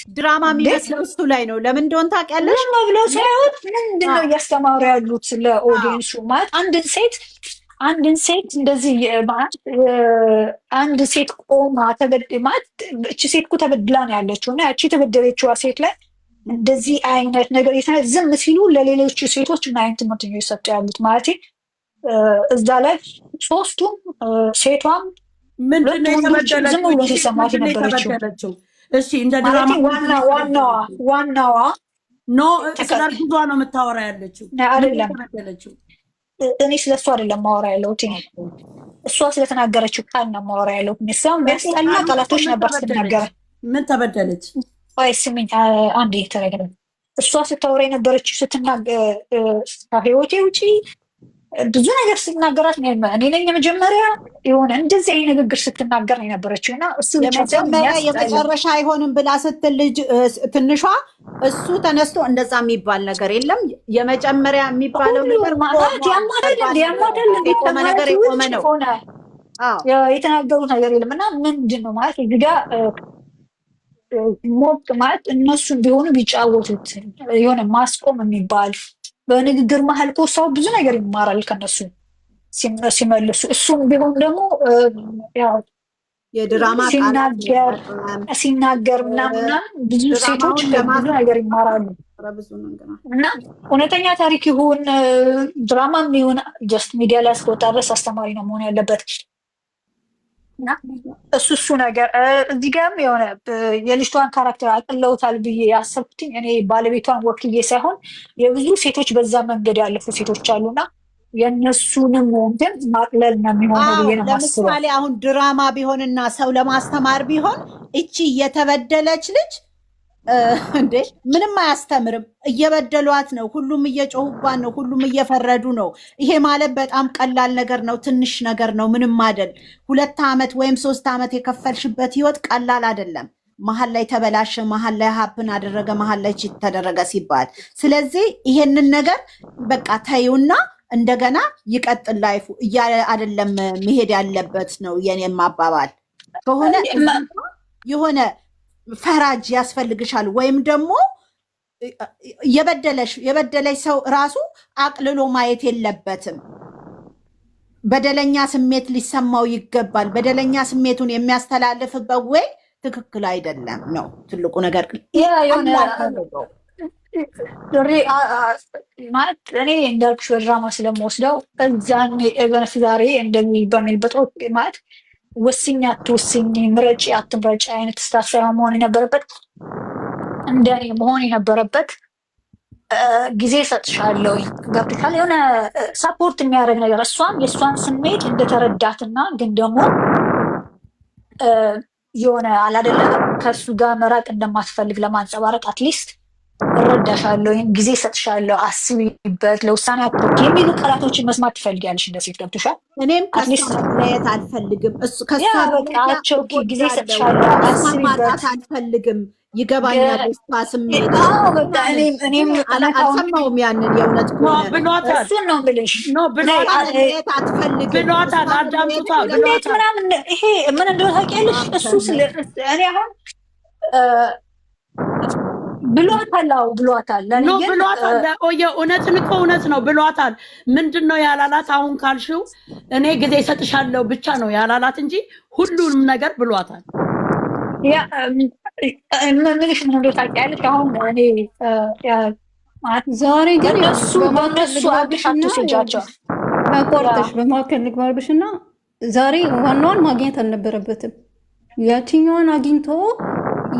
ድራማ የሚመስለው እሱ ላይ ነው። ለምን እንደሆነ ታውቂያለሽ? ዝም ብለው ሳይሆን ምንድነው እያስተማሩ ያሉት ለኦዲየንሱ ማለት አንድን ሴት እንደዚህ ማለት አንድ ሴት ቆማ ማለት እቺ ሴት እኮ ተበድላ ነው ያለችው እና እቺ የተበደለችዋ ሴት ላይ እንደዚህ አይነት ነገር ዝም ሲሉ ለሌሎች ሴቶች ምን አይነት ትምህርት ነው እየሰጡ ያሉት ማለት እዛ ላይ ሶስቱም ሴቷም ምንድነው የተበደለችው? ዝም ብሎ ሲሰማት የነበረችው እሺ እንደ ድራማ ዋናዋ ኖ ስለ እርጉዟ ነው የምታወራ ያለችው አይደለም። እኔ ስለሷ አይደለም ማወራ ያለው እሷ ስለተናገረችው ቃል ነው ማወራ ያለው። እሷም በስጠላ ቃላቶች ነበር ስትናገር። ምን ተበደለች? ወይ ስሚኝ አንዴ ተረጋጋ። እሷ ስታወራ የነበረችው ስትናገር ከህይወቴ ውጪ ብዙ ነገር ስትናገራት ነው። እኔ ነኝ የመጀመሪያ የሆነ እንደዚህ አይነት ንግግር ስትናገር ነው የነበረችው እና እሱ የመጀመሪያ የመጨረሻ አይሆንም ብላ ስትል ልጅ ትንሿ እሱ ተነስቶ እንደዛ የሚባል ነገር የለም። የመጀመሪያ የሚባለው ነገር ማለት ያማታል የቆመ ነገር የቆመ ነው። የተናገሩት ነገር የለም እና ምንድን ነው ማለት እዚህ ጋር ሞቅ ማለት እነሱን ቢሆኑ ቢጫወቱት የሆነ ማስቆም የሚባል በንግግር መሀል እኮ ሰው ብዙ ነገር ይማራል ከነሱ ሲመልሱ። እሱም ቢሆን ደግሞ ያው የድራማ ሲናገር ምናምን ብዙ ሴቶች ብዙ ነገር ይማራሉ እና እውነተኛ ታሪክ ይሁን ድራማም ይሁን ጀስት ሚዲያ ላይ እስከወጣ ድረስ አስተማሪ ነው መሆን ያለበት። እሱ ነገር እዚህ ጋርም የሆነ የልጅቷን ካራክተር አቅለውታል ብዬ ያሰብኩትኝ እኔ ባለቤቷን ወክዬ ሳይሆን የብዙ ሴቶች በዛ መንገድ ያለፉ ሴቶች አሉና የእነሱንም ግን ማቅለል ነው የሚሆነው ብዬ ነው የማስበው። ለምሳሌ አሁን ድራማ ቢሆንና ሰው ለማስተማር ቢሆን እቺ የተበደለች ልጅ እንዴ ምንም አያስተምርም። እየበደሏት ነው፣ ሁሉም እየጮሁባት ነው፣ ሁሉም እየፈረዱ ነው። ይሄ ማለት በጣም ቀላል ነገር ነው፣ ትንሽ ነገር ነው፣ ምንም አይደል። 2 ዓመት ወይም 3 ዓመት የከፈልሽበት ህይወት ቀላል አይደለም። መሀል ላይ ተበላሸ፣ መሀል ላይ ሀፕን አደረገ፣ መሀል ላይ ቺት ተደረገ ሲባል፣ ስለዚህ ይሄንን ነገር በቃ ተይውና እንደገና ይቀጥል ላይፉ እያለ አይደለም መሄድ ያለበት ነው የኔም አባባል። ከሆነ የሆነ ፈራጅ ያስፈልግሻል ወይም ደግሞ የበደለሽ ሰው ራሱ አቅልሎ ማየት የለበትም። በደለኛ ስሜት ሊሰማው ይገባል። በደለኛ ስሜቱን የሚያስተላልፍበት ወይ ትክክል አይደለም ነው ትልቁ ነገር። ማለት እኔ እንዳልኩሽ በድራማ ስለምወስደው እዛን ኤቨንስ ዛሬ እንደሚበሚልበት ማለት ወስኝ አትወስኝ ምረጭ አትምረጭ አይነት ስታፍ ሳይሆን መሆን የነበረበት እንደኔ መሆን የነበረበት ጊዜ ሰጥሻለሁ ገብቶሻል። የሆነ ሳፖርት የሚያደርግ ነገር እሷም የእሷን ስሜት እንደተረዳትና ግን ደግሞ የሆነ አላደለ ከእሱ ጋር መራቅ እንደማትፈልግ ለማንጸባረቅ አትሊስት እረዳሻለሁ፣ ጊዜ ሰጥሻለሁ፣ አስቢበት፣ ለውሳኔ አትሮክ የሚሉ ቃላቶችን መስማት ትፈልጊያለሽ እንደ ሴት ገብቶሻል። እኔም ከእሷ መለየት አልፈልግም። በቃቸው ጊዜ ሰጥሻለሁ፣ አስቢበት አልፈልግም። ይገባኛል እሷ ስሜት። እኔም አልሰማውም ያንን የእውነት ብሏታል። እሱን ነው የምልሽ ብሏታል። አዳምጡታል እንዴት ምናምን ይሄ ምን እንደሆነ ታውቂያለሽ። እሱ እኔ አሁን ብሏታል እውነትን እኮ እውነት ነው ብሏታል። ምንድን ነው ያላላት? አሁን ካልሽው እኔ ጊዜ ሰጥሻለሁ ብቻ ነው ያላላት እንጂ ሁሉንም ነገር ብሏታል። ምንሽ ምን እንደሆነ ታውቂያለሽ። አሁን እኔ ዛሬ ግን በእነሱ አብሻቱ ሲጃቸው አቋርጠሽ በመካከል ንግባርብሽ እና ዛሬ ዋናዋን ማግኘት አልነበረበትም። ያችኛዋን አግኝቶ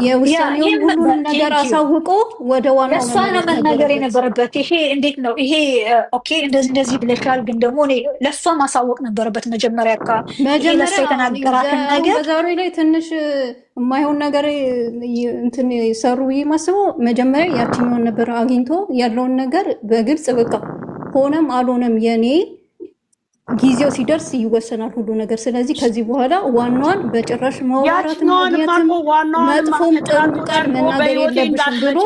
የውሳኔውን ሁሉን ነገር አሳውቆ ወደ ዋናው እሷ ነው መናገር የነበረበት። ይሄ እንዴት ነው ይሄ ኦኬ እንደዚህ ብለሻል፣ ግን ደግሞ እኔ ለእሷ ማሳወቅ ነበረበት መጀመሪያ ለእሷ የተናገራትን ነገር። በዛሬ ላይ ትንሽ የማይሆን ነገር እንትን ሰሩ ብዬ ማስበው መጀመሪያ ያችኛውን ነበር አግኝቶ ያለውን ነገር በግልጽ በቃ ሆነም አልሆነም የኔ ጊዜው ሲደርስ ይወሰናል ሁሉ ነገር። ስለዚህ ከዚህ በኋላ ዋናዋን በጭራሽ ማውራት መጥፎም ጥሩ ቃል መናገር የለብሽም ብሎ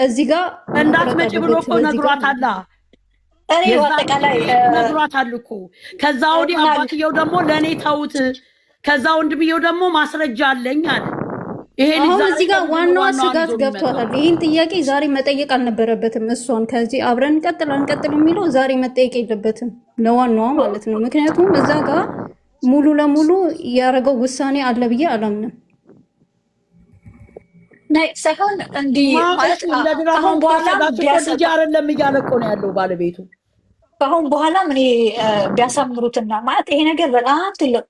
እዚህ ጋር እንዳትመጪ ብሎ እኮ ነግሯታል። ነግሯታል እኮ። ከዛ ወዲህ አባትየው ደግሞ ለእኔ ተውት፣ ከዛ ወንድምየው ደግሞ ማስረጃ አለኝ አለ። ይሄ ልጅ አሁን ዛሬ እዚህ ጋር ለምንድን ነው ዋናዋ ዋናዋን ስጋት ይዞ ገብቷታል። የሚመጣው? ይህን ጥያቄ ዛሬ መጠየቅ አልነበረበትም። እሷን ከዚህ አብረን እንቀጥል አንቀጥል የሚለው ዛሬ መጠየቅ የለበትም ለዋናዋ ማለት ነው። ምክንያቱም እዛ ጋር ሙሉ ለሙሉ ያደረገው ውሳኔ አለ ብዬ አላምንም። ሳይሆን እንዲህ ማለት እንደ ድራማው አሁን በኋላ ልጅ አይደለም እያለ እኮ ነው ያለው ባለቤቱ። ከአሁን በኋላ ምን ቢያሳምሩትና ማለት ይሄ ነገር በጣም ትልቅ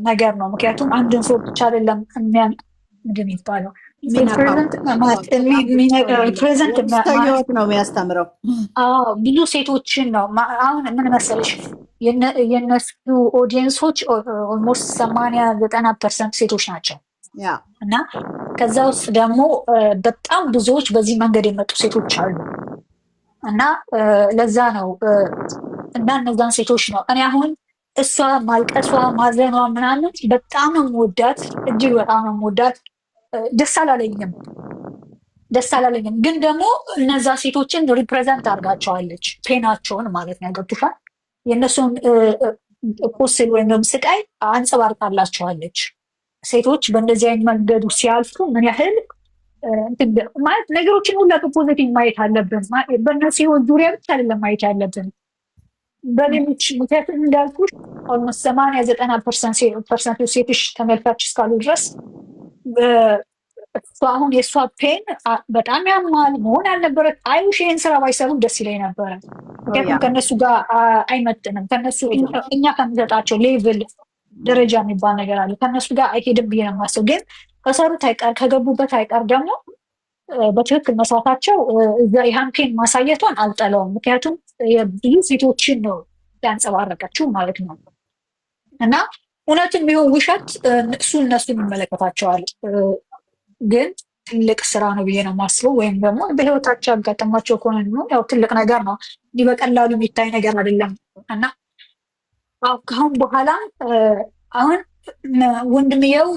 ነገር ነው። ምክንያቱም አንድን ሰው ብቻ አይደለም ምንድን ይባለው ፕሬዘንት ነው የሚያስተምረው። ብዙ ሴቶችን ነው። አሁን ምን መሰለሽ የነሱ ኦዲየንሶች ኦልሞስት 80-90% ሴቶች ናቸው እና ከዛ ውስጥ ደግሞ በጣም ብዙዎች በዚህ መንገድ የመጡ ሴቶች አሉ እና ለዛ ነው እና እነዛን ሴቶች ነው እኔ አሁን እሷ ማልቀሷ ማዘኗ ምናምን በጣም ነው የምወዳት፣ እጅግ በጣም ነው የምወዳት። ደስ አላለኝም ግን ደግሞ እነዛ ሴቶችን ሪፕሬዘንት አድርጋቸዋለች፣ ፔናቸውን ማለት ነው። ገብቶሻል? የእነሱን ቁስል ወይም ደግሞ ስቃይ አንጸባርቃላቸዋለች። ሴቶች በእንደዚህ አይነት መንገዱ ሲያልፉ ምን ያህል ማለት ነገሮችን ሁላ በፖዘቲቭ ማየት አለብን። በእነሱ ህይወት ዙሪያ ብቻ አይደለም ማየት ያለብን በሌሎች። ምክንያቱም እንዳልኩሽ ኦልሞስት 80-90% ሴቶች ተመልካች እስካሉ ድረስ አሁን የእሷ ፔን በጣም ያማል። መሆን ያልነበረት አይውሽ ይህን ስራ ባይሰሩ ደስ ይለኝ ነበረ። ምክንያቱም ከእነሱ ጋር አይመጥንም። ከእነሱ እኛ ከምንሰጣቸው ሌቭል ደረጃ የሚባል ነገር አለ። ከእነሱ ጋር አይሄድም ብዬ ነው የማስበው። ግን ከሰሩት አይቀር ከገቡበት አይቀር ደግሞ በትክክል መስራታቸው ይህን ፔን ማሳየቷን አልጠለውም። ምክንያቱም ብዙ ሴቶችን ነው ያንጸባረቀችው ማለት ነው እና እውነትም ቢሆን ውሸት እነሱ ይመለከታቸዋል። ግን ትልቅ ስራ ነው ብዬ ነው የማስበው። ወይም ደግሞ በህይወታቸው ያጋጠማቸው ከሆነ ያው ትልቅ ነገር ነው፣ እንዲህ በቀላሉ የሚታይ ነገር አይደለም እና ከአሁን በኋላ አሁን ወንድምየው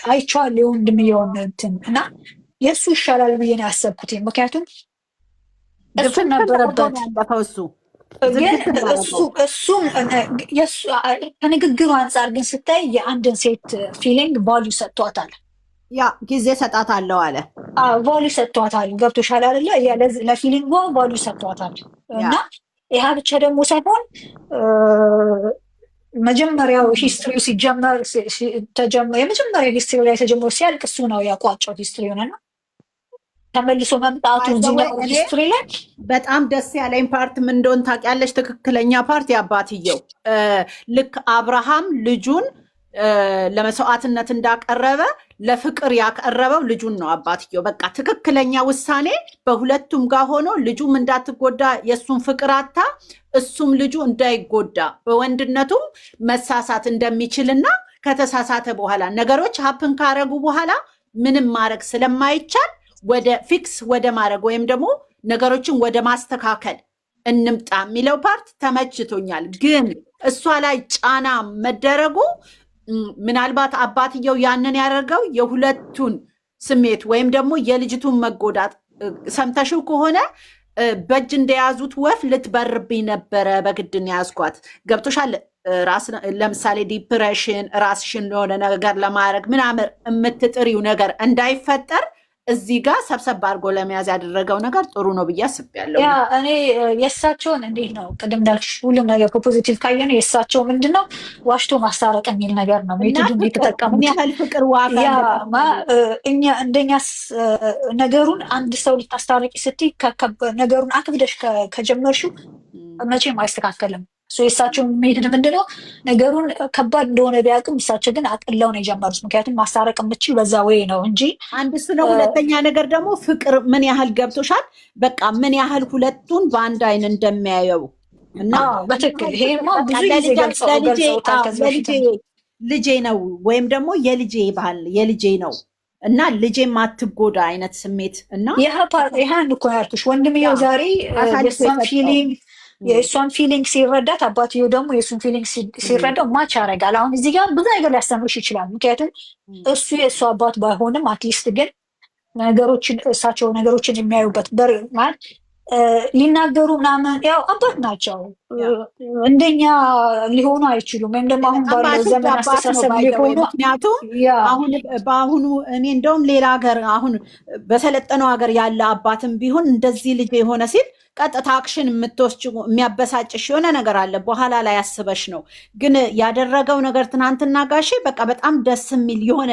አይቼዋለሁ የወንድምየውን እንትን እና የእሱ ይሻላል ብዬ ነው ያሰብኩት። ምክንያቱም እሱ ነበረበት ግን ከንግግሩ አንጻር ግን ስታይ የአንድን ሴት ፊሊንግ ቫልዩ ሰጥቷታል። ያ ጊዜ ሰጣታለሁ አለ። ቫልዩ ሰጥቷታል። ገብቶሻል አይደለ? ለፊሊንግ ቫልዩ ሰጥቷታል እና ይህ ብቻ ደግሞ ሳይሆን መጀመሪያው ሂስትሪው ሲጀመር የመጀመሪያ ሂስትሪ ላይ ተጀምሮ ሲያልቅ እሱ ነው ያቋጨው ሂስትሪውን እና ተመልሶ መምጣቱ ሂስትሪ ላይ በጣም ደስ ያለኝ ፓርት ምን እንደሆነ ታውቂያለሽ? ትክክለኛ ፓርት የአባትየው ልክ አብርሃም ልጁን ለመስዋዕትነት እንዳቀረበ ለፍቅር ያቀረበው ልጁን ነው አባትየው። በቃ ትክክለኛ ውሳኔ በሁለቱም ጋር ሆኖ ልጁም እንዳትጎዳ የእሱን ፍቅር አታ እሱም ልጁ እንዳይጎዳ በወንድነቱም መሳሳት እንደሚችልና ከተሳሳተ በኋላ ነገሮች ሀፕን ካረጉ በኋላ ምንም ማድረግ ስለማይቻል ወደ ፊክስ ወደ ማድረግ ወይም ደግሞ ነገሮችን ወደ ማስተካከል እንምጣ የሚለው ፓርት ተመችቶኛል። ግን እሷ ላይ ጫና መደረጉ ምናልባት አባትየው ያንን ያደርገው የሁለቱን ስሜት ወይም ደግሞ የልጅቱን መጎዳት ሰምተሽው ከሆነ በእጅ እንደያዙት ወፍ ልትበርብኝ ነበረ በግድን ያዝኳት። ገብቶሻል? ለምሳሌ ዲፕሬሽን ራስሽን ለሆነ ነገር ለማድረግ ምናምን የምትጥሪው ነገር እንዳይፈጠር እዚህ ጋር ሰብሰብ አድርጎ ለመያዝ ያደረገው ነገር ጥሩ ነው ብዬ አስቤያለሁ። ያ እኔ የእሳቸውን እንዴት ነው ቅድም እንዳልኩሽ ሁሉም ነገር በፖዚቲቭ ካየነ የእሳቸው ምንድነው ዋሽቶ ማስታረቅ የሚል ነገር ነው ሜቶዱ እንዲተጠቀሙ ምን ያህል ፍቅር ዋጋ እኛ እንደኛ ነገሩን አንድ ሰው ልታስታርቂ ስትይ ነገሩን አክብደሽ ከጀመርሽው መቼም አይስተካከልም። የእሳቸው ሜትድ ምንድነው ነገሩን ከባድ እንደሆነ ቢያውቅም እሳቸው ግን አቅለው ነው የጀመሩት። ምክንያቱም ማስታረቅ የምችል በዛ ወይ ነው እንጂ አንድ እሱ ነው። ሁለተኛ ነገር ደግሞ ፍቅር ምን ያህል ገብቶሻል? በቃ ምን ያህል ሁለቱን በአንድ አይን እንደሚያየው እና በትክክል ይሄማ ብዙ ጊዜ ገልጸውታል። ልጄ ነው ወይም ደግሞ የልጄ ባህል የልጄ ነው እና ልጄ ማትጎዳ አይነት ስሜት እና ይህን እኮ ያልኩሽ ወንድምየው ዛሬ የእሷን ፊሊንግ ሲረዳት አባትየው ደግሞ የእሱን ፊሊንግ ሲረዳው ማች ያደርጋል። አሁን እዚህ ጋር ብዙ ነገር ሊያስተምርሽ ይችላል። ምክንያቱም እሱ የእሱ አባት ባይሆንም አትሊስት ግን እሳቸው ነገሮችን የሚያዩበት ማለት ሊናገሩ ምናምን ያው አባት ናቸው እንደኛ ሊሆኑ አይችሉም። ወይም ደግሞ አሁን ባለው ዘመን አስተሳሰብ ሊሆኑ ምክንያቱም በአሁኑ እኔ እንደውም ሌላ ሀገር አሁን በሰለጠነው ሀገር ያለ አባትም ቢሆን እንደዚህ ልጅ የሆነ ሲል ቀጥታ አክሽን የምትወስጭ የሚያበሳጭሽ የሆነ ነገር አለ፣ በኋላ ላይ ያስበሽ ነው። ግን ያደረገው ነገር ትናንትና ጋሼ በቃ በጣም ደስ የሚል የሆነ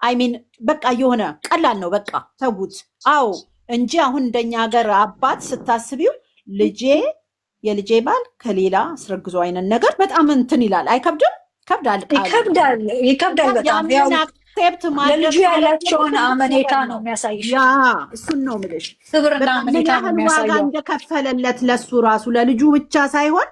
አይሚን በቃ የሆነ ቀላል ነው። በቃ ተዉት። አዎ እንጂ አሁን እንደኛ ሀገር አባት ስታስቢው የልጄ ባል ከሌላ አስረግዞ አይነት ነገር በጣም እንትን ይላል። አይከብድም? ይከብዳል በጣም ያው ለልጁ ያላቸውን አመኔታ ነው የሚያሳይሽ። እሱን ነው የምልሽ። ክብርና አመኔታ ነው የሚያሳየው። ዋጋ እንደከፈለለት ለሱ ራሱ ለልጁ ብቻ ሳይሆን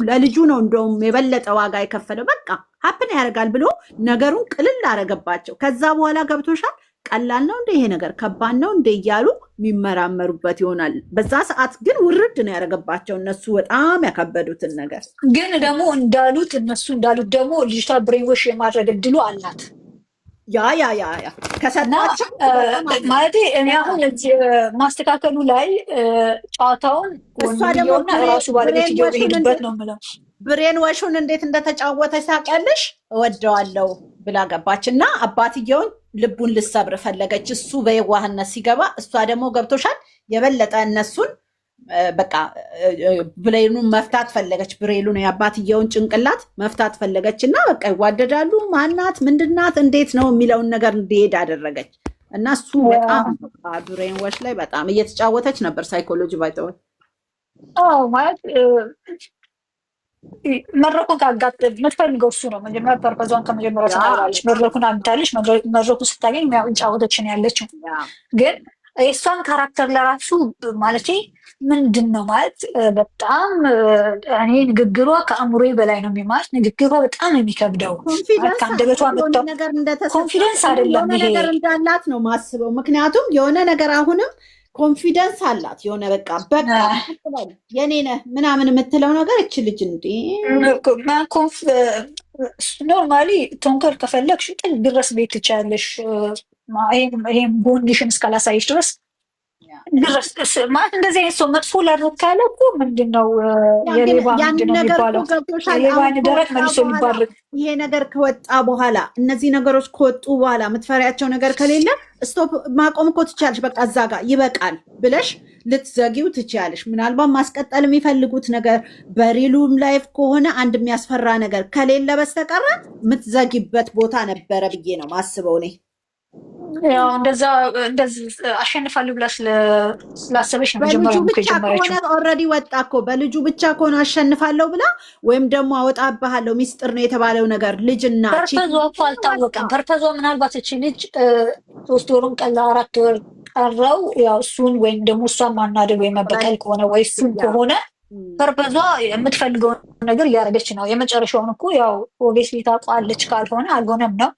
ለልጁ ነው እንደውም የበለጠ ዋጋ የከፈለው። በቃ ሀፕን ያደርጋል ብሎ ነገሩን ቅልል አረገባቸው። ከዛ በኋላ ገብቶሻል፣ ቀላል ነው እንደ ይሄ ነገር ከባድ ነው እንደ እያሉ የሚመራመሩበት ይሆናል። በዛ ሰዓት ግን ውርድ ነው ያደረገባቸው። እነሱ በጣም ያከበዱትን ነገር ግን ደግሞ እነሱ እንዳሉት ደግሞ ልጅቷ ብሬንዎሽ የማድረግ እድሉ አላት። ያ ከሰጣቸው ማለት እኔ አሁን ማስተካከሉ ላይ ጨዋታውን ወንድየውና ራሱ ባለቤት ሄዱበት ነው የምለው። ብሬን ወሹን እንዴት እንደተጫወተች ታውቂያለሽ? እወደዋለሁ ብላ ገባች እና አባትየውን ልቡን ልሰብር ፈለገች። እሱ በየዋህነት ሲገባ፣ እሷ ደግሞ ገብቶሻል የበለጠ እነሱን በቃ ብሬኑን መፍታት ፈለገች። ብሬኑን የአባትየውን ጭንቅላት መፍታት ፈለገች እና በቃ ይዋደዳሉ። ማናት ምንድናት እንዴት ነው የሚለውን ነገር እንዲሄድ አደረገች እና እሱ በጣም ብሬን ወሽ ላይ በጣም እየተጫወተች ነበር። ሳይኮሎጂ ባይተወል ማለት መድረኩን የምትፈልገው እሱ ነው። መጀመሪያ ፐርፐዟን ከመጀመሪያ ትናላለች። መድረኩን አግኝታለች። መድረኩ ስታገኝ ጫወተችን ያለችው ግን የእሷን ካራክተር ለራሱ ማለት ምንድን ነው ማለት በጣም እኔ ንግግሯ ከአእምሮ በላይ ነው የሚማት። ንግግሯ በጣም የሚከብደው ከአንደበቷ ኮንፊደንስ አይደለም ይሄ ነገር እንዳላት ነው ማስበው። ምክንያቱም የሆነ ነገር አሁንም ኮንፊደንስ አላት። የሆነ በቃ የኔ ነህ ምናምን የምትለው ነገር እች ልጅ እንዴ ኖርማሊ ቶንከር ከፈለግሽ ጥግ ድረስ ቤት ትችያለሽ። ይሄም ጎንሽን እስካላሳይሽ ድረስ ማለት እንደዚህ አይነት ሰው መጥፎ ላድርግ ካለ እኮ ምንድነው የሌባ ምንድነው የሚባለው? የሌባ ደረት መልሶ ሊባርግ። ይሄ ነገር ከወጣ በኋላ እነዚህ ነገሮች ከወጡ በኋላ የምትፈሪያቸው ነገር ከሌለ ስቶፕ ማቆም እኮ ትችያለሽ። በቃ እዛ ጋር ይበቃል ብለሽ ልትዘጊው ትችያለሽ። ምናልባት ማስቀጠል የሚፈልጉት ነገር በሪሉም ላይፍ ከሆነ አንድ የሚያስፈራ ነገር ከሌለ በስተቀረ የምትዘጊበት ቦታ ነበረ ብዬ ነው ማስበው እኔ። ያው እንደዚህ አሸንፋለሁ ብላ ስላሰበች ነው መጀመሪያ ከጀመረችው። ኦልሬዲ ወጣ እኮ በልጁ ብቻ ከሆነ አሸንፋለሁ ብላ ወይም ደግሞ አወጣብሃለሁ ሚስጥር ነው የተባለው ነገር ልጅና ፐርፐዟ እኮ አልታወቀም። ፐርፐዟ ምናልባት እቺ ልጅ 3 ወርም ቀላ 4 ወር ቀረው ያው እሱን ወይም ደግሞ እሷን ማናደድ ወይ መበቀል ከሆነ ወይ እሱን ከሆነ ፐርፐዟ የምትፈልገውን ነገር እያደረገች ነው። የመጨረሻውን እኮ ያው ኦብቪየስሊ ታውቃለች። ካልሆነ አልሆነም ነው